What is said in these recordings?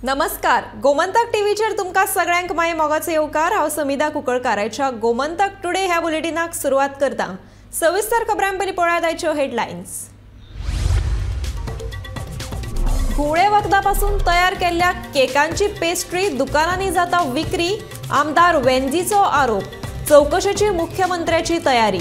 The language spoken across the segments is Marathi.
नमस्कार, गोमंतक टीव्हीचेर तुमकां सगळ्यांक माय मोगाचे येवकार। हांव समिधा कुंकळकाराच्या गोमंतक टुडे ह्या बुलेटिनाक सुरवात करता। सविस्तर खबरां पयलीं पळयात आयच्यो हेडलायन्स। घुवळे वखदापासून तयार केल्ल्या केकांची पेस्ट्री दुकानांनी जाता विक्री, आमदार वेंझीचो आरोप। चौकशेची मुख्यमंत्र्याची तयारी।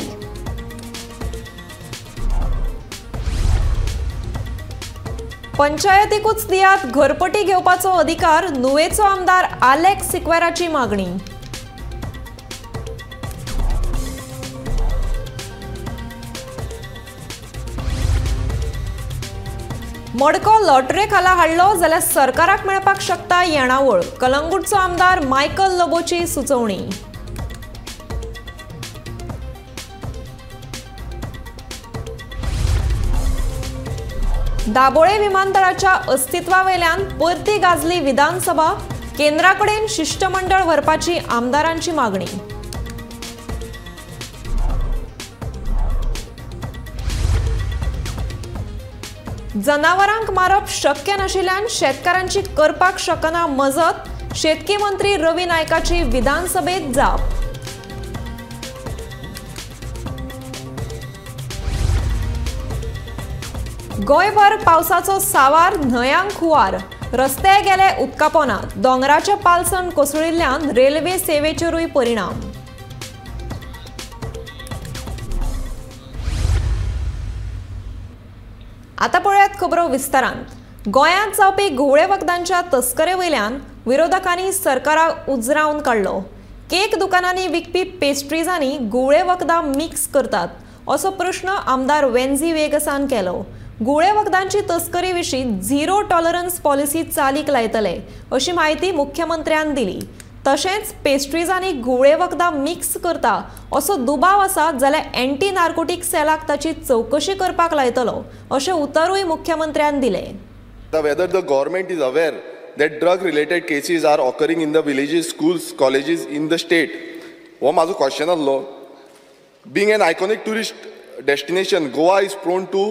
पंचायतीकूच दियात घरपट्टी घेवपाचो अधिकार, नुवेचो आमदार आलेक्स सिक्वेराची मागणी। मडको लॉटरे खाला हाडलो जाल्यार सरकाराक मेळपाक शकता येणावळ, कलंगूटचो आमदार मायकल लोबोची सुचोवणी। दाबोळे विमानतळाच्या अस्तित्वावेल्यान परती गाजली विधानसभा, केंद्राकडेन शिष्टमंडळ व्हरपाची आमदारांची मागणी। जनावरांक मारप शक्य नाशिल्ल्यान शेतकारांची करपाक शकना मजत, शेतकी मंत्री रवी नायकाची विधानसभेत जाप। गोंयभर पावसाचो सावार, न्हंयांक हुंवार, रस्ते गेले उदकापोनांत, दोंगराचे पालसण कोसळिल्ल्यान रेल्वे सेवेचेरूय परिणाम। आता पळयात खबरो विस्तारांत। गोंयांत जावपी घुवळे वखदांच्या तस्करेवयल्यान विरोधकांनी सरकाराक उजरावन काडलो। केक दुकानांनी विकपी पेस्ट्रीजांनी घुवळे वखदां मिक्स करतात असो प्रश्न आमदार वेंझी वेगसान केलो। घुवळे वखदांची तस्करी विशीं झिरो टॉलरन्स पॉलिसी चालीक लायतले अशी माहिती मुख्यमंत्र्यान दिली। तशेंच पेस्ट्रीजांनी घुवळे वखदां मिक्स करता असो दुबाव आसा जाल्यार एंटी नार्कोटीक सेलाक ताची चौकशी करपाक लायतलो अशें उतरूय मुख्यमंत्र्यान दिलें। Whether the government is aware that drug related cases are occurring in the villages, schools, colleges in the state, हो माझो क्वेश्चन आसलो। Being an iconic tourist destination, Goa is prone to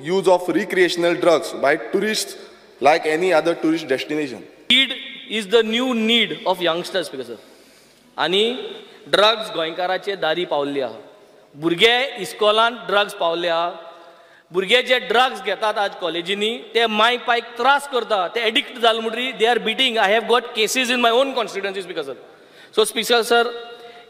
use of recreational drugs by tourists like any other tourist destination. Weed is the new need of youngsters because आणि ड्रग्स गोंयकाराचे दारी पावल्ले आहा। भुरगे इस्कॉलान ड्रग्स पावल्ले आहा। भुरगे जे ड्रग्स घेतात आज कॉलेजींनी ते माय पायक त्रास करता, ते एडिक्ट जाल म्हणटरी they are beating. I have got cases in my own constituencies because so special sir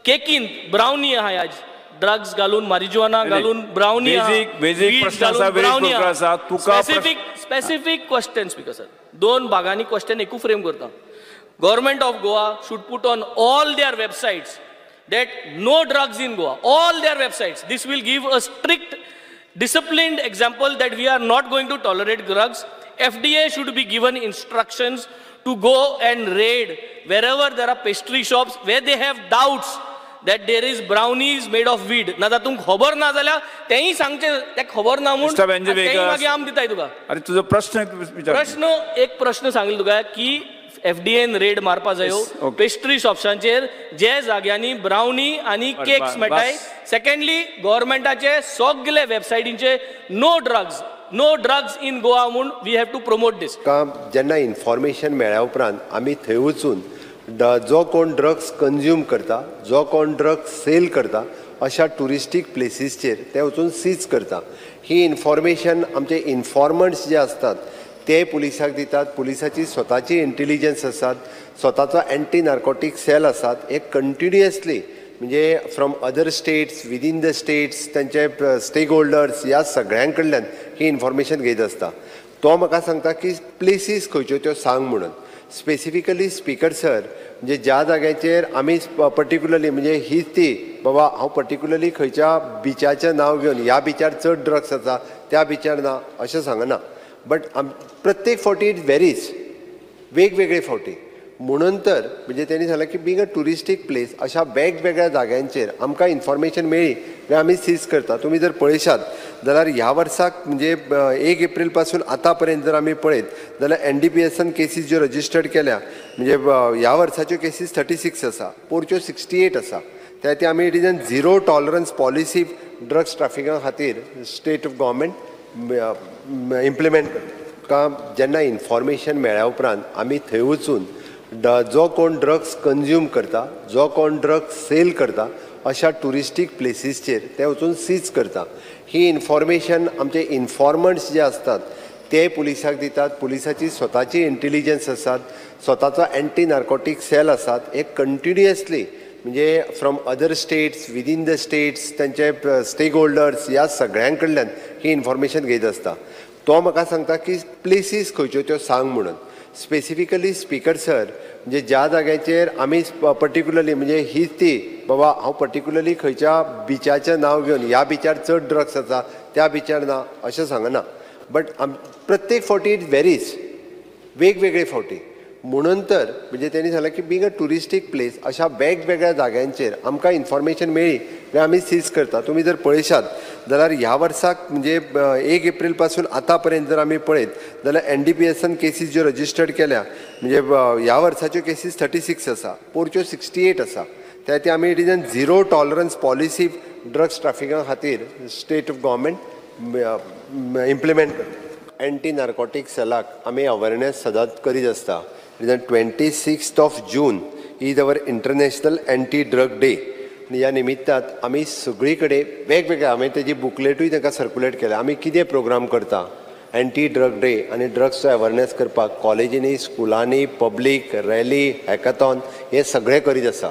केकीन ब्राउनी आहा आज ड्रग्स घालून मारिजुआना घालून ब्राउनी बेसिक प्रश्नाचा ब्राउनी आसा तुका स्पेसिफिक क्वेश्चन्स बिकॉज दोन भागांनी क्वेश्चन एकू फ्रेम करता। Government of Goa should put on all their websites that no drugs in Goa, all their websites. This will give a strict disciplined example that we are not going to tolerate drugs. FDA should be given instructions to go and raid wherever there are pastry shops where they have doubts that there is brownies made of weed. नादा तुम खबर ना जाल्यार तेही सांगचे ते खबर ना म्हणून तेही मागे आम दिताय तुका। अरे तुझा प्रश्न एक प्रश्न सांगले तुका की एफडीएन रेड मारपा जायो पेस्ट्री शॉप्सांचेर जे जाग्यांनी ब्राउनी आणि केक्स मेळटाय। सेकंडली गव्हर्नमेंटाचे सगळे वेबसायटींचे नो ड्रग्स इन गोवा म्हणून वी हॅव टू प्रमोट दिस। जेन्ना इन्फॉर्मेशन मेळ्या उपरांत आमी थंय वचून जो कोण ड्रग्स कंज्यूम करता, जो कोण ड्रग्स सेल करता अशा टुरिस्टीक प्लेसीसचेर ते वचून सीज करता। ही इन्फॉर्मेशन आमचे इन्फॉर्मंट्स जे असतात ते पुलिसाक दितात। पुलिसाची स्वताची इंटेलिजन्स आसात, स्वताचो एंटी नार्कोटीक सेल आसात। हे कंटिन्युअसली म्हणजे from other states, within the states, त्यांचे स्टेक होल्डर्स ह्या सगळ्यां कडल्यान ही इन्फॉर्मेशन घेत आसता। तो म्हाका सांगता की प्लेसीस खंयच्यो त्यो सांग म्हणून। स्पेसिफिकली स्पीकर सर म्हणजे ज्या जाग्याचेर आमी पर्टिक्युलरली म्हणजे हीच ती बाबा हांव पर्टिक्युलरली खंयच्या बिचाचें नांव घेवन ह्या बिचार चड ड्रग्स आसा त्या बिचार ना अशें सांगना। बट प्रत्येक फावटी इट वेरीज, वेगवेगळे फावटी म्हणून तर म्हणजे त्यांनी सांगलें की बींग अ टुरिस्टीक प्लेस अशा वेगवेगळ्या जाग्यांचेर आमकां इन्फॉर्मेशन मेळ्ळी की आमी सीज करता। तुमी जर पळयशात जाल्यार ह्या वर्साक म्हणजे 1 एप्रील पासून आतां पर्यंत जर आमी पळयत जाल्यार NDPSन केसीस ज्यो रजिस्टर्ड केल्या म्हणजे ह्या वर्साच्यो केसीस 36 आसा, पोरच्यो 68 आसा। त्या आमी it is an zero tolerance policy drugs ट्रॅफिकां खातीर स्टेट ऑफ गव्हर्नमेंट इम्प्लिमेंट करता। तुका जेन्ना इन्फॉर्मेशन मेळ्ळ्या उपरांत आमी थंय वचून जो कोण ड्रग्स कंज्यूम करता, जो कोण ड्रग्स सेल करता अशा टुरिस्टीक प्लेसीसचेर ते वचून सीज करता. ही इन्फॉर्मेशन आमचे इन्फॉर्मंट्स जे असतात ते पुलिसाक दितात. पुलिसाची स्वताची इंटेलिजन्स आसात, स्वताचो एंटी नार्कोटीक सेल आसात. हे कंटिन्युअसली म्हणजे from other states, within the states, तांचे स्टेक होल्डर्स ह्या सगळ्यां कडल्यान ही इन्फॉर्मेशन घेत आसता. तो म्हाका सांगता की प्लेसीस खंयच्यो त्यो सांग म्हणून. स्पेसिफिकली स्पीकर सर म्हणजे ज्या जाग्याचेर आमी पर्टिक्युलरली म्हणजे हीच ती बाबा हांव पर्टिक्युलरली खंयच्या बिचाचें नांव घेवन ह्या बिचार चड ड्रग्स आसा त्या बिचार ना अशें सांगना. बट प्रत्येक फावटी इट वेरीज, वेगवेगळे फावटी. म्हणून तर म्हणजे त्यांनी सांगलें की बींग अ टुरिस्टीक प्लेस अशा वेगवेगळ्या जाग्यांचेर आमकां इन्फॉर्मेशन मेळ्ळी काय आमी सीज करता. तुमी जर पळयशात जाल्यार ह्या वर्साक म्हणजे 1 एप्रील पासून आतां पर्यंत जर आमी पळयत जाल्यार NDPSन केसीस ज्यो रजिस्टर्ड केल्या म्हणजे ह्या वर्साच्यो केसीस 36 आसा, पोरच्यो 68 आसा. त्या आमी it is an zero tolerance policy drugs ट्रॅफिका खातीर स्टेट ऑफ गव्हर्मेंट इम्प्लिमेंट करता. एंटी नार्कोटीक सेलाक आमी अवेरनेस सदांच करीत आसता. 26 June is our international anti drug day. ह्या निमित्तांत आमी सगळी कडेन वेगवेगळे हांवें तेजी बुकलेटूय ताका सर्क्युलेट केल्या. आमी कितें प्रोग्राम करता एंटी ड्रग डे आनी ड्रग्सचो अवेरनेस करपाक कॉलेजींनी, स्कुलांनी, पब्लीक रॅली, हॅकाथॉन हे सगळें करीत आसा.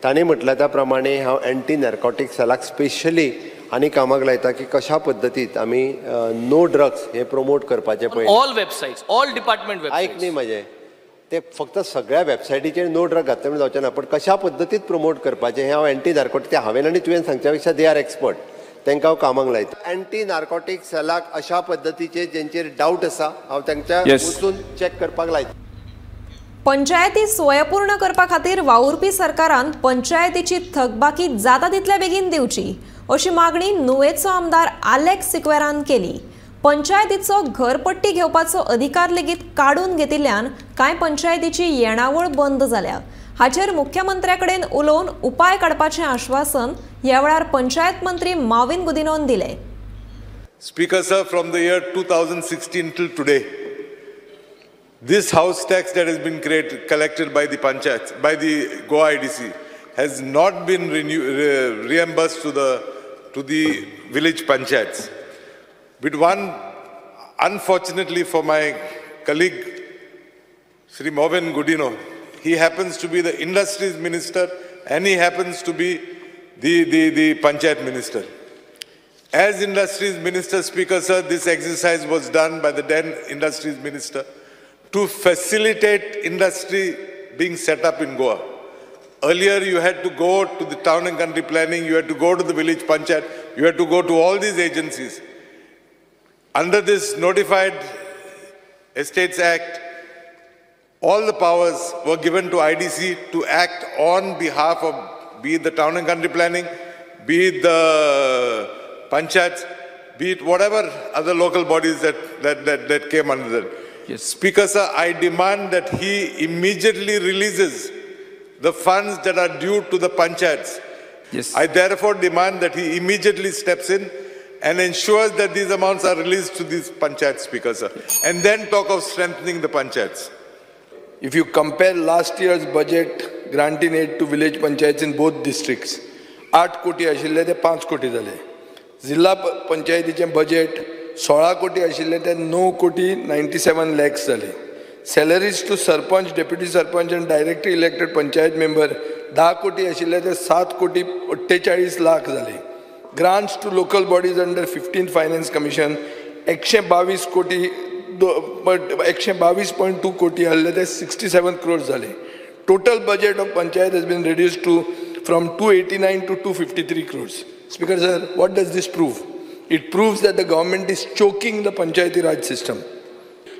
ताणें म्हटल्या त्या प्रमाणे हांव एंटी नार्कोटीक सेलाक स्पेशली आनी कामाक लायता की कशा पद्दतीत आमी नो ड्रग्स हे प्रमोट करपाचें पळय. All websites, all department websites. आयक न्ही म्हाजें, ते फक्त सगळ्या वेबसायटीचेर नो ड्रग घातले म्हणून जावचें ना, पण कशा पद्दतीत प्रमोट करपाचें हें हांव एंटी नार्कोटीक ते हांवें आनी तुवें सांगच्या पेक्षा दे आर एक्सपर्ट, तांकां हांव कामाक लायता. एंटी नार्कोटीक सेलाक अशा पद्दतीचे जेंचेर डावट आसा हांव तांच्या वचून चॅक करपाक लायता. पंचायती स्वयंपूर्ण करपा खातीर वावुरपी सरकारान पंचायतीची थकबाकी जाता तितल्या बेगीन दिवची अशी मागणी नुवेचो आमदार आलेक्स सिक्वेरान केली. पंचायतीचो घरपट्टी घेवपाचो अधिकार लेगीत काडून घेतिल्ल्यान कांय पंचायतीची येणावळ बंद जाल्या. हाचेर मुख्यमंत्र्याकडेन उलोवन उपाय काडपाचें आश्वासन ह्या वेळार पंचायत मंत्री माविन गुदिनोन दिलें. Speaker sir, from the year 2016 till today, this house tax that has been collected by the panchayats, by the Goa IDC, has not been reimbursed to the village panchayats. With one, unfortunately for my colleague, Sri Mauvin Gudino, he happens to be the industries minister and he happens to be the panchayat minister. As industries minister, Speaker sir, this exercise was done by the then industries minister to facilitate industry being set up in Goa. Earlier you had to go to the town and country planning, you had to go to the village panchayat, you had to go to all these agencies. Under this Notified Estates Act, all the powers were given to IDC to act on behalf of be it the town and country planning, be it the panchayats, be it whatever other local bodies that came under that. Yes. Speaker sir, I demand that he immediately releases the funds that are due to the panchayats. Yes. I therefore demand that he immediately steps in and ensures that these amounts are released to these panchayats, Speaker sir, and then talk of strengthening the panchayats. If you compare last year's budget granting aid to village panchayats in both districts, 8 कोटी आशिल्ले ते 5 कोटी जाले. जिल्हा पंचायतीचे बजेट 16 कोटी आशिल्ले ते 9 कोटी 97 lakhs जाले. Salaries to sarpanch, deputy sarpanch and directly elected panchayat member 10 कोटी आशिल्ले ते 7 कोटी 48 लाख जाले. Grants to local bodies under 15th Finance Commission 122 कोटी 122.2 कोटी आले ते 67 crores झाले. Total budget of panchayat has been reduced to from 289 to 253 crores. Speaker sir, what does this prove? It proves that the government is choking the Panchayati Raj system.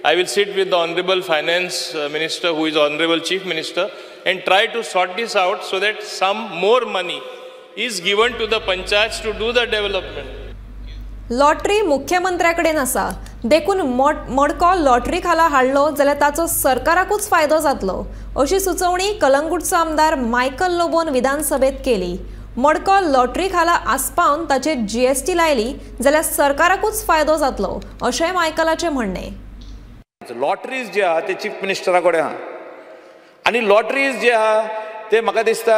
I will sit with the Honorable Finance Minister, who is Honorable Chief Minister, and try to sort this out so that some more money is given to the panchayats to do the development. Lottery मुख्यमंत्र्याकडेन आसा, देखून मडको लॉटरी खाला हाडलो जाल्यार ताचो सरकाराकूच फायदो जातलो अशी सुचोवणी कलंगूटचो आमदार मायकल लोबोन विधानसभेत केली. मडको लॉटरी खाला आस्पावन ताचेर GST लायली जाल्यार सरकाराकूच फायदो जातलो अशें मायकलाचें म्हणणें. लॉटरीज जे आहा ते चीफ मिनिस्टरा कडेन आहा आनी लॉटरीज जे आहा ते म्हाका दिसता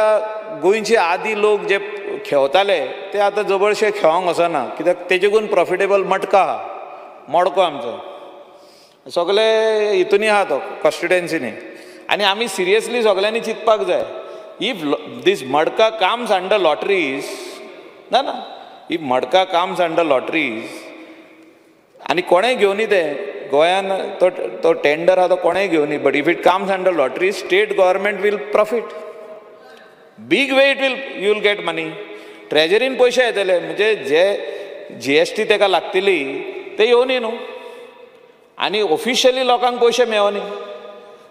गोंयचे आदी लोक जे खेळताले ते आतां जबरशे खेळोंक वचना कित्याक तेजेकून प्रॉफिटेबल मटका आहा मडको आमचो सगळे हितूनी आहा तो कॉन्स्टिट्युएन्सीनी आनी आमी सिरियसली सगळ्यांनी चिंतपाक जाय if this matka comes under lotteries ना ना if matka comes under lotteries आनी कोणेय घेवनी ते गोंयान तो टेंडर आहा तो कोणेय घेवनी but if it comes under lotteries state government will profit big way it will you will get money ट्रेजरीन पयशे येतले म्हणजे जे GST तेका लागतली ते येवनी न्हू आनी ऑफिशियली लोकांक पयशे मेळोनी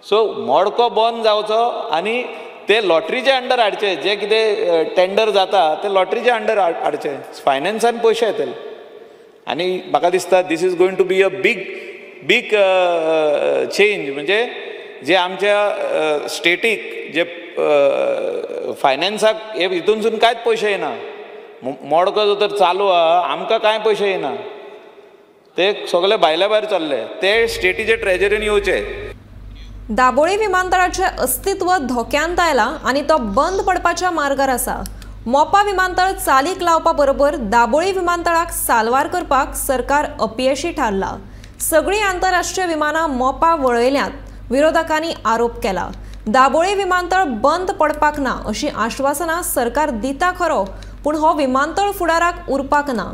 सो मडको बंद जावचो आनी ते लॉटरीचे अंडर हाडचे जे कितें टेंडर जाता ते लॉटरीचे अंडर हाडचे फायनान्सान पयशे येतले आनी म्हाका दिसता this is going to be a big change म्हणजे जे आमच्या स्टेटीक जे फायनान्साक हे हितूनसून कांयच पयशे येना मडको जो तर चालू आहा आमकां कांय पयशे येना ते सगळे भायल्या भायर चल्ले ते स्टेटीचे ट्रेजरीन येवचे दाबोळी विमानतळाचे अस्तित्व धोक्यांत आयला आणि तो बंद पडपाच्या मार्गार आसा मोपा विमानतळ चालीक लावपा बरोबर दाबोळी विमानतळाक साल्वार करपाक सरकार अपयशी थारला सगळी आंतरराष्ट्रीय विमानां मोपा वळयल्यांत विरोधकांनी आरोप केला दाबोळी विमानतळ बंद पडपाक ना अशी आश्वासनां सरकार दिता खरो पूण हो विमानतळ फुडाराक उरपाक ना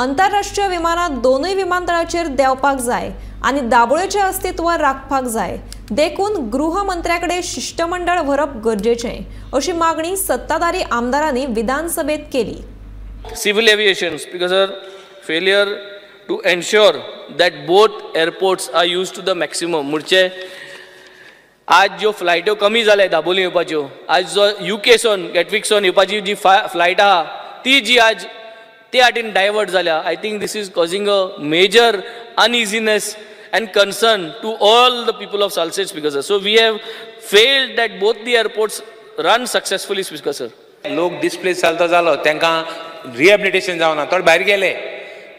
आंतरराष्ट्रीय विमानां दोनूय विमानतळाचेर देंवपाक जाय आनी दाबोळेचें अस्तित्व राखपाक जाय देखून गृहमंत्र्याकडे शिष्टमंडळ व्हरप गरजेचें अशी मागणी सत्ताधारी आमदारांनी विधानसभेत केली civil aviation speaker failure to ensure that both airports are used to the maximum म्हणजे आज ज्यो फ्लायट्यो कमी जाल्या दाबोळी येवपाच्यो आज जो UK गॅटविकसून येवपाची जी फ्लायट आहा ती जी आज ते वाटेन डायवर्ट जाल्या I think this is causing a major uneasiness and concern to all the people of Salsette, Speaker sir. So we have failed that both the airports run successfully, Speaker sir. लोक डिस्प्लेस जालतो जालो तांकां रिहॅबिलिटेशन जावना थोडे भायर गेले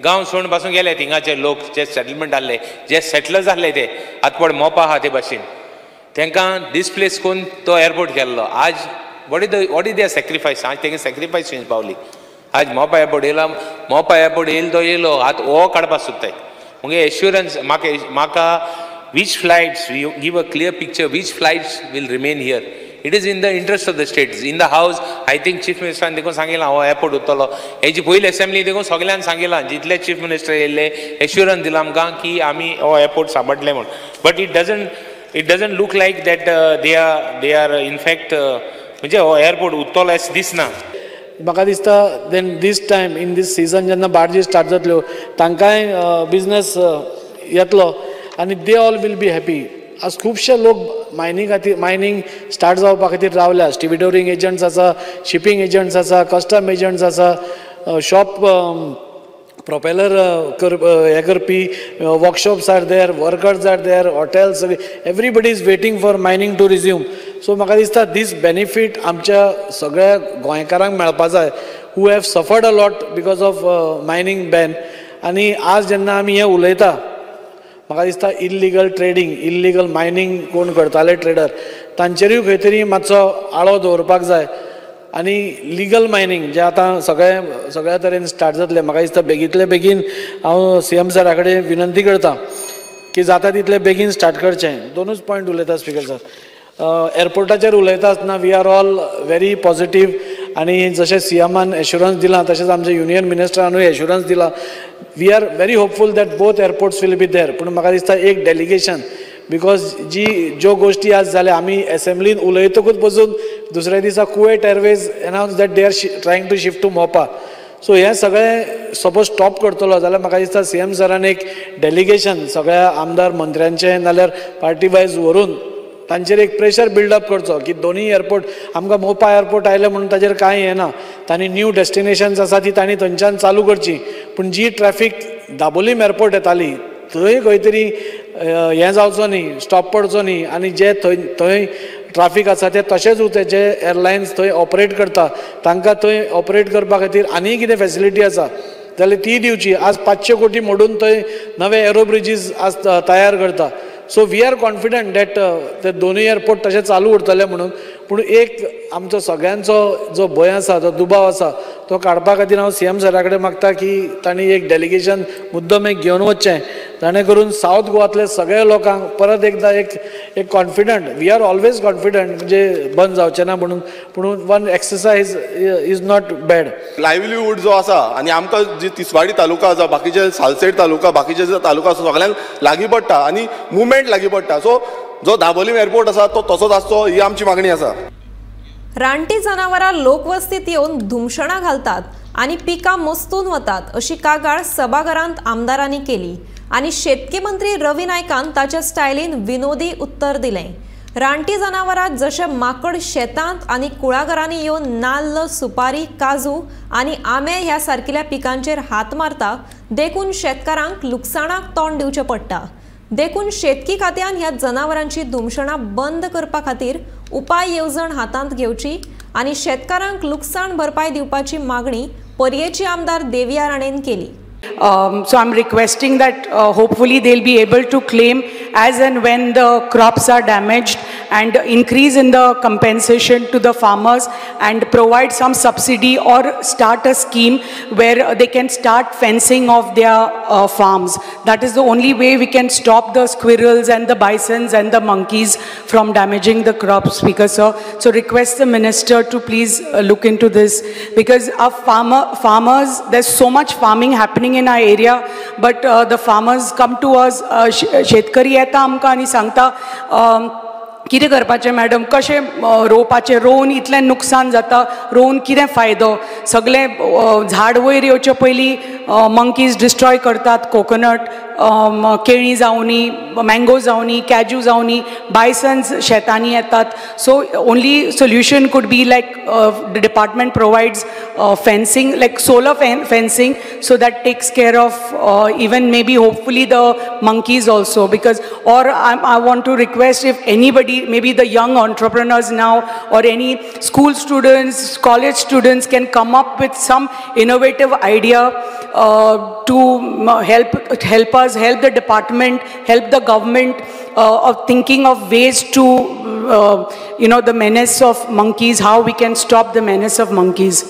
गांव सोडून पासून गेले थिंगाचे लोक जे सेटलमेंट जाल्ले जे सेटल जाल्ले ते आतां मोपा आहा ते भाशेन तांकां डिस्प्लेस करून तो एअरपोर्ट केल्लो आज वॉट इज देअर सॅक्रिफायस आज तांकां सॅक्रिफायस पावली आज मोपा एअरपोर्ट येयलो तो येयलो आतां हो काडपाक सोदताय म्हणजे एश्युरन्स म्हाका which flights we give a clear picture which flights will remain here it is in the interest of the states in the house I think chief minister देखून सांगितला हो एअरपोर्ट उरतलो हेची पयली असेंब्ली देखून सगळ्यांक सांगितला जितले चीफ मिनिस्टर येयले एश्युरन्स दिला आमकां की आमी हो एअरपोर्ट सांबाळटले म्हूण but it doesn't look like that they are in fact म्हणजे हो एअरपोर्ट उरतलो अशें दिसना म्हाका दिसता then this time in this season जेन्ना बार्जी स्टार्ट जातल्यो तांकांय बिजनेस येतलो आनी they all will be happy आज खुबशे लोक मायनींग स्टार्ट जावपा खातीर रावल्या स्टिबिटोरिंग एजंट्स आसा शिपींग एजंट्स आसा कस्टम एजंट्स आसा शॉप प्रोपेलर हे करपी workshops are there workers are there hotels everybody is waiting for mining to resume so म्हाका दिसता दीस बेनिफीट आमच्या सगळ्या गोंयकारांक मेळपा जाय who have suffered a lot because of mining ban आनी आज जेन्ना आमी हें उलयता म्हाका दिसता इल्लीगल ट्रेडींग इल्लीगल मायनींग कोण करताले ट्रेडर तांचेरूय खंय तरी मातसो आळो दवरपाक जाय आनी लिगल मायनींग जे आतां सगळ्या तरेन स्टार्ट जातले म्हाका दिसता बेगींतले बेगीन हांव CM सरा कडेन विनंती करता की जाता तितले बेगीन स्टार्ट करचें दोनूच पॉयंट उलयता स्पीकर सर एअरपोर्टाचेर उलयता आसतना we are all very positive आनी जशें CMन एश्युरन्स दिलां तशेंच आमच्या युनियन मिनिस्टरानूय एश्युरन्स दिला we are very hopeful that both airports will be there पूण म्हाका दिसता एक डेलिगेशन बिकॉज ज्यो गोश्टी आज जाल्या आमी असेंब्लीन उलयतकूच बसून दुसऱ्या दिसा Kuwait Airways announce that they are trying to shift to Mopa so हें सगळें सपोज स्टॉप करतलो जाल्यार म्हाका दिसता CM सरान एक डेलिगेशन सगळ्या आमदार मंत्र्यांचें नाल्यार पार्टी वायज व्हरून तांचेर एक प्रेशर बिल्डअप करचो की दोनूय एअरपोर्ट आमकां मोपा एअरपोर्ट आयले म्हणून ताचेर कांय हें ना तांणी न्यू डेस्टिनेशन्स आसा ती तांणी थंयच्यान चालू करची पूण जी ट्रॅफिक दाबोलीम एअरपोर्ट येताली थंय खंय तरी हें जावचो न्ही स्टॉप पडचो न्ही आनी जे थंय ट्राफीक आसा ते तशेंच उरते जे एअरलायन्स थंय ऑपरेट करता तांकां थंय ऑपरेट करपा खातीर आनी कितें फॅसिलिटी आसा जाल्यार ती दिवची आज 500 कोटी मोडून थंय नवे एरो ब्रिजीस आज तयार करता so we are confident that ते दोनूय एअरपोर्ट तशें चालू उरतले म्हणून. पूण एक आमचो सगळ्यांचो जो भंय आसा, जो दुबाव आसा, तो काडपा खातीर हांव CM सरा कडेन मागता की तांणी एक डेलिगेशन मुद्दम एक घेवन वचचें, ताणें करून सावथ गोवांतले सगळ्या लोकांक परत एकदां एक confident, we are always confident म्हणजे बंद जावचें ना म्हणून. पूण one exercise is not bad. Livelihood जो आसा आनी आमकां जी तिसवाडी तालुका आसा, बाकीचे सालसेट तालुका, बाकीचे जे तालुका आसा सगळ्यांक लागीं पडटा आनी मुवमेंट लागीं पडटा. सो जो दाबोलीम एअरपोर्ट आसा तो तसोच आसचो ही आमची मागणी आसा. रानटी जनावरां लोकवस्तीत येवन धुमशणां घालतात आणि पिकां मस्तून वतात अशी कागाळ सभाघरांत आमदारांनी केली आणि शेतकी मंत्री रवी नायकान ताच्या स्टायलीन विनोदी उत्तर दिलें. रानटी जनावरां जशे माकड शेतांत आणि कुळाघरांनी येवन नाल्ल, सुपारी, काजू आणि आंबे ह्या सारकिल्या पिकांचेर हात मारता, देखून शेतकारांक लुकसाणाक तोंड दिवचें पडटा. देखून शेतकी खात्यान ह्या जनावरांची धुमशणां बंद करपा खातीर उपाय येवजण हातांत घेवची आणि शेतकारांक लुकसाण भरपाय दिवपाची मागणी पर्येची आमदार देविया राणेन केली. So I'm requesting that hopefully they'll be able to claim as and when the crops are damaged and increase in the compensation to the farmers and provide some subsidy or start a scheme where they can start fencing of their farms. That is the only way we can stop the squirrels and the bisons and the monkeys from damaging the crops, Speaker sir. So request the minister to please look into this, because our farmers, there's so much farming happening in our area, but the farmers come to us, शेतकरी येता आमकां आनी सांगता कितें करपाचें मॅडम, कशें रोवपाचें, रोवन इतलें नुकसान जाता, रोवन कितें फायदो, सगळें झाड वयर येवचे पयलीं मंकीज डिस्ट्रॉय करतात, कोकोनट, केळीं जावनी, मँगो जावनी, कॅज्यू जावनी, बायसन्स शेतांनी येतात. So only solution could be like the department provides fencing, like solar fencing, so that takes care of even maybe hopefully the monkeys also. Because or I want to request if anybody, maybe the young entrepreneurs now or any school students, college students can come up with some innovative idea to help us, help the department, help the government of thinking of ways to the menace of monkeys, how we can stop the menace of monkeys.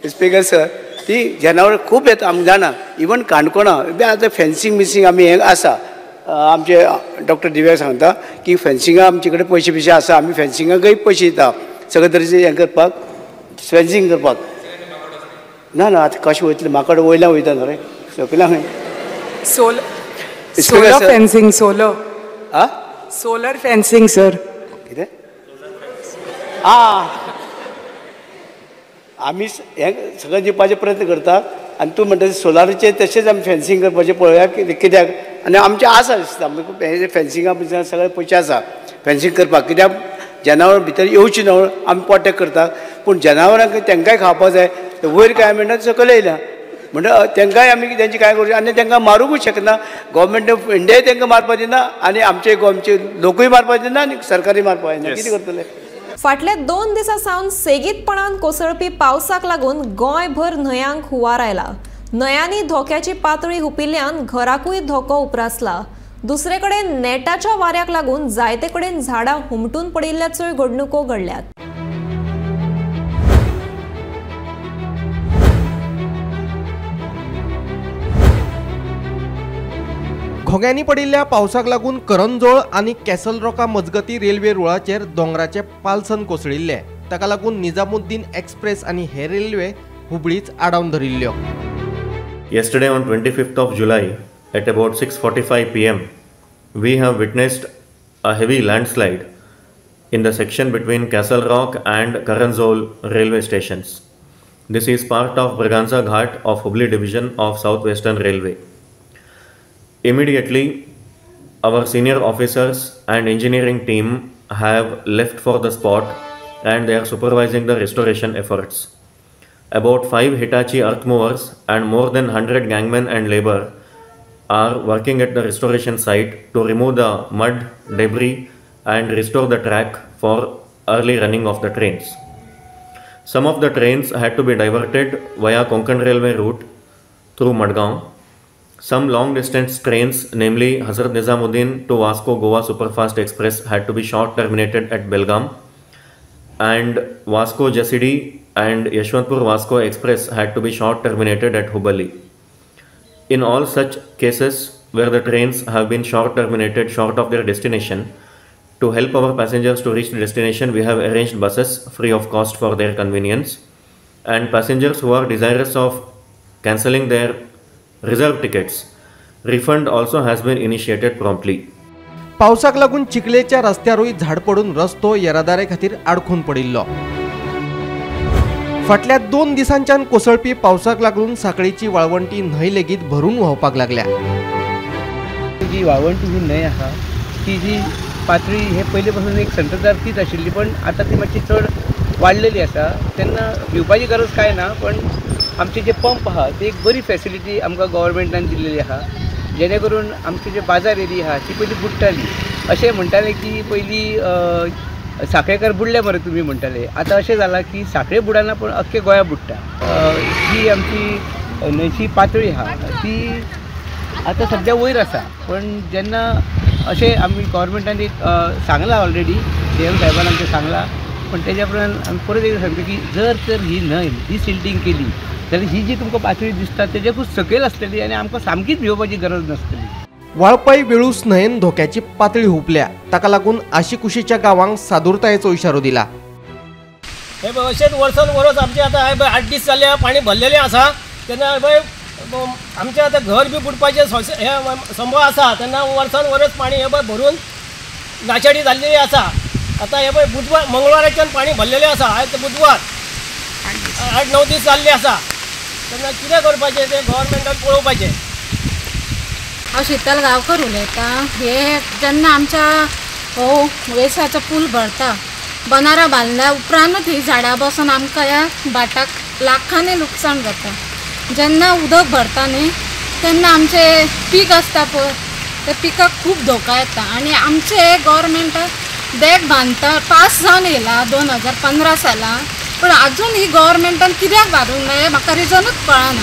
Speaker sir, ती जनावर खूब येता आमकां जाणा, इवन काणकोणा बी आतां फेन्सिंग मिसींग आमी हें आसा. आमचे डॉक्टर दिव्या सांगता की फेन्सिंगा आमचे कडेन पयशे आसा, आमी फेन्सिंगाकय पयशे दिता सगळे तरेचे हें करपाक, फेन्सिंग करपाक. ना ना आतां कशें वयतलें, माकड वयल्यान वयता न्हू रे, सकयल्यान खंय. Solar fencing, solar fencing sir. कितें आमी हें सगळें दिवपाचे प्रयत्न करतात आनी तूं म्हणटा सोलाराचेर तशेंच आमी फेन्सिंग करपाचें पळोवया कित्याक. आनी आमचें आसा दिसता हे फेन्सिंगा भितर सगळे पयशे आसा फेन्सिंग करपाक, कित्याक जनावर भितर येवची न्हू आमी प्रोटेक्ट करतात. पूण जनावरांक तेंकांय खावपाक जाय, वयर कांय म्हणटा सकयल येयल्या म्हणटा तेंकांय आमी तेंची कांय करूं आनी तेंकां मारूंकूच शकना. गव्हर्मेंट ऑफ इंडियाय तेंकां मारपाक दिना आनी आमचे लोकूय मारपाक दिना आनी सरकारूय मारपाक दिना. कितें करतले? फाटल्या 2 दिसांसावन सेगीतपणान कोसळपी पावसाक लागून गोंयभर न्हंयांक हुंवार आयला. न्हंयांनी धोक्याची पातळी हुपिल्ल्यान घराकूय धोको उप्रासला. दुसरे कडेन नेटाच्या वाऱ्याक लागून जायते कडेन झाडां हुमटून पडिल्ल्याच्योय घडणुको घडल्यात. घोग्यांनी पडिल्ल्या पावसाक लागून करंजोळ आनी कॅसल रॉका मजगती रेल्वे रुळाचेर दोंगराचे पालसन कोसळिल्ले. ताका लागून निजामुद्दीन एक्सप्रेस आनी हेर रेल्वे हुबळीच आडावन धरिल्ल्यो. Yesterday on 25th of July at about 6:45 p.m. we have witnessed a heavy landslide in the section between Castle Rock and Karanjol railway stations. This is part of Braganza Ghat of Hubli division of South Western Railway. Immediately, our senior officers and engineering team have left for the spot and they are supervising the restoration efforts. About 5 Hitachi earth movers and more than 100 gangmen and labor are working at the restoration site to remove the mud, debris and restore the track for early running of the trains. Some of the trains had to be diverted via Konkan Railway route through Madgaon. Some long distance trains, namely Hazrat Nizamuddin to Vasco Goa Superfast Express, had to be short terminated at Belgaum, and Vasco Jasidi and Yashwantpur Vasco Express had to be short terminated at Hubballi. In all such cases where the trains have been short terminated short of their destination, to help our passengers to reach the destination, we have arranged buses free of cost for their convenience, and passengers who are desirous of cancelling their reserve tickets, refund also has been initiated promptly. पावसाक लागून चिखलेच्या रस्त्यारूय झाड पडून रस्तो येरादारी खातीर आडखून पडिल्लो. फाटल्या 2 दिसांच्यान कोसळपी पावसाक लागून साखळीची वाळवंटी न्हंय लेगीत भरून व्हांवपाक लागल्या. जी वाळवंटी ही न्हंय आहा ती जी पातळी हे पयले पासून एक संततधार तीच आशिल्ली, पण आता ती मातशी चड वाडलेली आसा. तेन्ना भिवपाची गरज काय ना, पण आमचे जे पंप आहा ते एक बरी फॅसिलिटी आमकां गव्हर्मेंटान दिल्ली आहा, जेणे करून आमचे जे बाजार एरिया आहा ती पयलीं बुडटाली. अशें म्हणटाले की पयलीं साखळेकार बुडले मरे तुमी म्हणटाले, आतां अशें जालां की साखळे बुडना पण अख्खे गोंया बुडटा. जी आमची न्हंयची पातळी आहा ती आतां सद्या वयर आसा, पण जेन्ना अशें आमी गव्हर्मेंटान एक सांगलां ऑलरेडी, सीएम साहेबान आमकां सांगलां, पण तेज्या उपरांत आमी परत एक सांगता की जर तर ही न्हंय डिसिल्टिंग केली जाल्यार ही जी तुमकां पातळी दिसता तेज्याकूच सकयल आसतली आनी आमकां सामकीच भिवपाची गरज नासतली. वाळपय वेळूस न्हंयेन धोक्याची पातळी हुपल्या, ताका लागून आशीकुशीच्या गांवांक सादुरतायेचो इशारो दिला. हे अशेंच वर्सान वरस आमचे आतां 8 दीस जाले पाणी भरलेलें आसा, तेन्ना आमचें आतां घर बी बुडपाचें हे संभव आसा, तेन्ना वर्सान वरस पाणी हे भरून नाशाडी जाल्लेली आसा. आतां हे बुधवार मंगळवाराच्यान पाणी भरलेलें आसा, आयज बुधवार 8-9 दीस जाल्ले आसा, तेन्ना कितें करपाचें तें गव्हर्मेंटान पळोवपाचें. हांव शीतल गांवकर उलयतां. हे जेन्ना आमच्या वेसाचो पूल भरता, बनारा बांदल्या उपरांतूच ही झाडां बसून आमकां ह्या भाटाक लाखांनी लुकसाण जाता. जेन्ना उदक भरता न्ही तेन्ना आमचें पीक आसता पळय त्या पिकाक खूब धोका येता, आनी आमचे गव्हर्मेंटान देख बांदता पास जावन येयला 2015 सालां, पण अजून ही गव्हर्मेंटान कित्याक बांदूंक ना हें म्हाका रिजनूच कळना.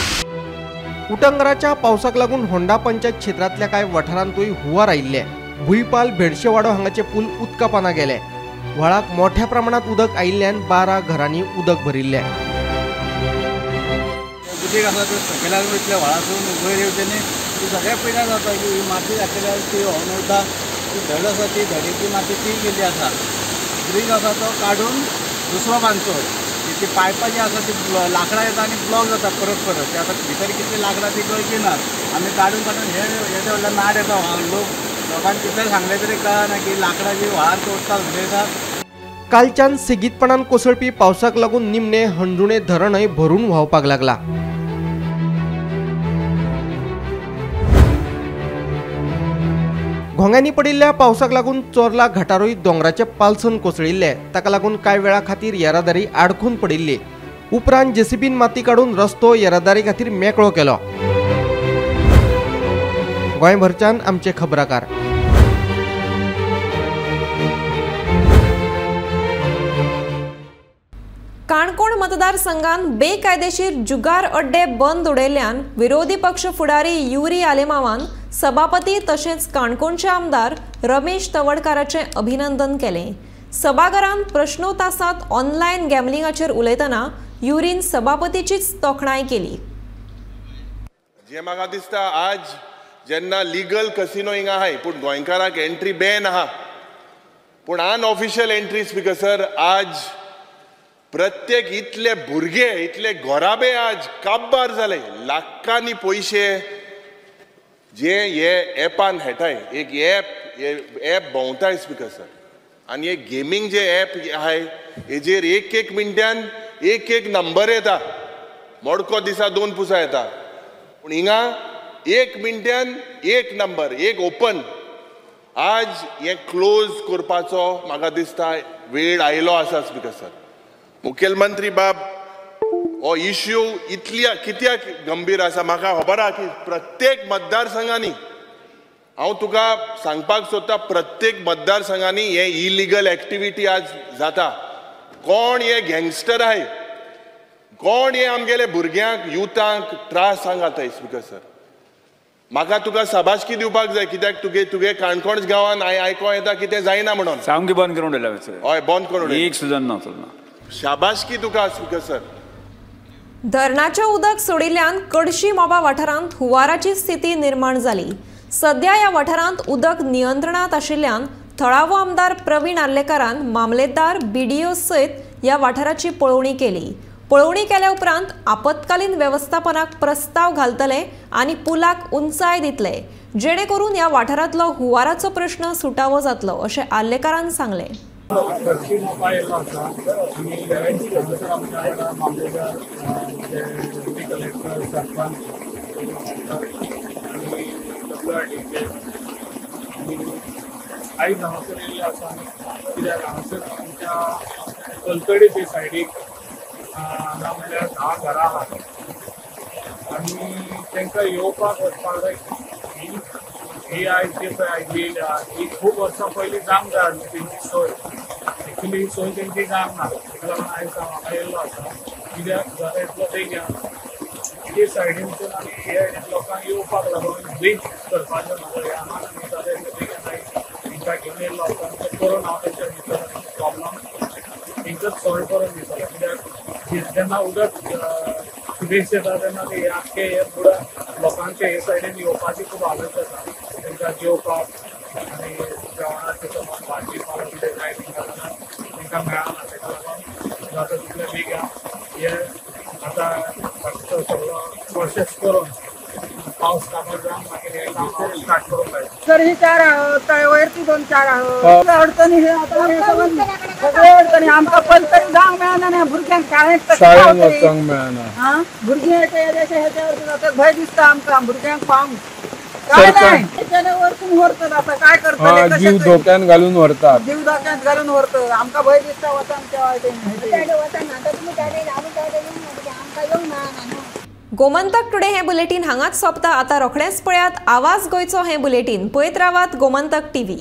उटंगराच्या पावसाक लागून होंडा पंचायत क्षेत्रातल्या कांय वाठारांतूय हुंवार आयिल्ले. भुईपाल भेडशेवाडो हांगाचे पूल उदकापाना गेले. व्हाळाक मोठ्या प्रमाणात उदक आयिल्ल्यान 12 घरांनी उदक भरिल्ले. उदक आसा ते सकयल्यान वयतल्या व्हाळासून वयर येवचेनी ती सगळ्या पिड्यार जाता की ही माती घातलेल्यार ती व्हांवन वयता. ती धड आसा ती धडीची माती ती गेली आसा. ब्रिज आसा तो काडून दुसरो बांदचो. ती पायपां जी आसा ती लाकडां येता आनी ब्लॉक जाता परत परत. ते आतां भितर कितली लाकडां ती कळची ना. आमी काडून हे येदे व्हडले नाड येता लोकांनी कितले सांगले तरी कळना की लाकडां जी व्हाळार तोडटा उडयतात. कालच्यान सेगीतपणान कोसळपी पावसाक लागून निमणे हणजुणे धरणय भरून व्हांवपाक लागला. घोंग्यांनी पडिल्ल्या पावसाक लागून चोरला घाटारूय दोंगराचे पालसण कोसळिल्ले. ताका लागून कांय वेळा खातीर येरादारी आडखून पडिल्ली. उपरांत जेसीबीन माती काडून रस्तो येरादारी खातीर मेकळो केलो. गोंयभरच्यान आमचे खबराकार. काणकोण मतदारसंघात बेकायदेशीर जुगार अड्डे बंद उडयल्ल्यान विरोधी पक्ष फुडारी युरी आलेमावान सभापती तशेंच काणकोणचे आमदार रमेश तवडकाराचे अभिनंदन केलें. सभाघरांत प्रश्नोत्तासांत ऑनलायन गॅमलिंगाचेर उलयतना युरीन सभापतीचीच तोखणाय केली. जे म्हाका दिसता आज जेन्ना लिगल कसिनो हिंगा आहाय पूण गोंयकारांक एंट्री बॅन आहा, पूण अनऑफिशियल एंट्रीज बिकसर आज प्रत्येक इतले भुरगे इतले घोराबे आज काबार जाले. लाखांनी पयशे जे हे एपान हेटाय. एक एप भोंवताय बिकसर आनी एक गेमींग जे एप आहाय हेजेर एक मिनटान एक नंबर येता. मोडको दिसा 2 पुसा येता, पूण हिंगा 1 मिनटान 1 नंबर एक ओपन. आज हे क्लोज करपाचो म्हाका दिसता वेळ आयलो आसा बिकसर. मुखेलमंत्री बाब हो इश्यू इतल्या कित्याक गंभीर आसा म्हाका खबर आहा की प्रत्येक मतदारसंघांनी हांव तुका सांगपाक सोदता प्रत्येक मतदारसंघांनी हे इलिगल एक्टिविटी आज जाता. कोण हे गँगस्टर आहाय, कोण हे आमगेले भुरग्यांक युथांक त्रास सांगाताय बिकसर. म्हाका तुका शाबासकी दिवपाक जाय कित्याक तुगे काणकोण गांवांत आयको येता की तें जायना म्हणून सामकी बंद करून उडयला हय बंद करून एक सुद्दां ना चलना शाबासकी तुका स्पीकर सर. धरणाचे उदक सोडिल्ल्यान कडशी मोबा वाठारांत हुंवाराची स्थिती निर्माण जाली. सध्या ह्या वाठारांत उदक नियंत्रणांत आशिल्ल्यान थळावो आमदार प्रवीण आर्लेकारान मामलेदार BDO सयत ह्या वाठाराची पळोवणी केली. पळोवणी केल्या उपरांत आपतकालीन वेवस्थापनाक प्रस्ताव घालतले आनी पुलाक उंचाय दितले जेणे करून ह्या वाठारांतलो हुंवाराचो प्रश्न सुटावो जातलो अशें आर्लेकारान सांगलें. आयज हांगासर येयल्ले आसा कित्याक हांगासर आमच्या कलतडीचे सायडीक हांगा म्हणल्यार 10 घरां आहात आनी तांकां येवपाक वचपाक जाय. ही आयज जी पळय आयिल्ली ही खूब वर्सां पयलीं जावंक जाय आसली तेंची सोय. एक्चुली ही सोय तेंची जावंक ना ताका लागून आयज हांव हांगा येयल्लो आसा कित्याक जाता इतलो बेगीन ते सायडीनसून आनी हे लोकांक येवपाक लागून ब्रीज करपाचें म्हाका जाता इतलो बेगीन आयज तांकां घेवन येयल्लो आसा करून हांव तेंच्या भितर प्रॉब्लम तेंकाच सॉल्व करून दितलो कित्याक जेन्ना उदक सुबेज येता तेन्ना ते आख्खे हे फुडें लोकांचे हे सायडीन येवपाची खूब हालत जाता तांकां जेवपाक आनी जेवणाचे समज भाजी पालो कितें जाय तांकां मेळना ताका लागून जाता तितले बेगीन हे आतां सगळो प्रोसेस करून पावस कामार जावन मागीर हे काम स्टार्ट करूंक जाय. सर ही 4 आहोत वयरची 2 4 आहोत अडचणी हे आता हे सगळे अडचणी आमकां पलतडी जावंक मेळना न्ही भुरग्यांक शाळेंत वचूंक मेळना भुरगीं हेच्यावरती जातात भंय दिसता आमकां भुरग्यांक पावंक काय नाही तेणे वरतून व्हरतात आता काय करतले जीव धोक्यान घालून व्हरतात जीव धोक्यान घालून व्हरतात आमकां भंय दिसता वचन त्या वाटेन आमकां येवंक मेळना. गोमंतक टुडे हे बुलेटिन हांगाच सोंपता. आतां रोखडेंच पळयात आवाज गोंयचो हें बुलेटिन. पळयत रावात गोमंतक TV.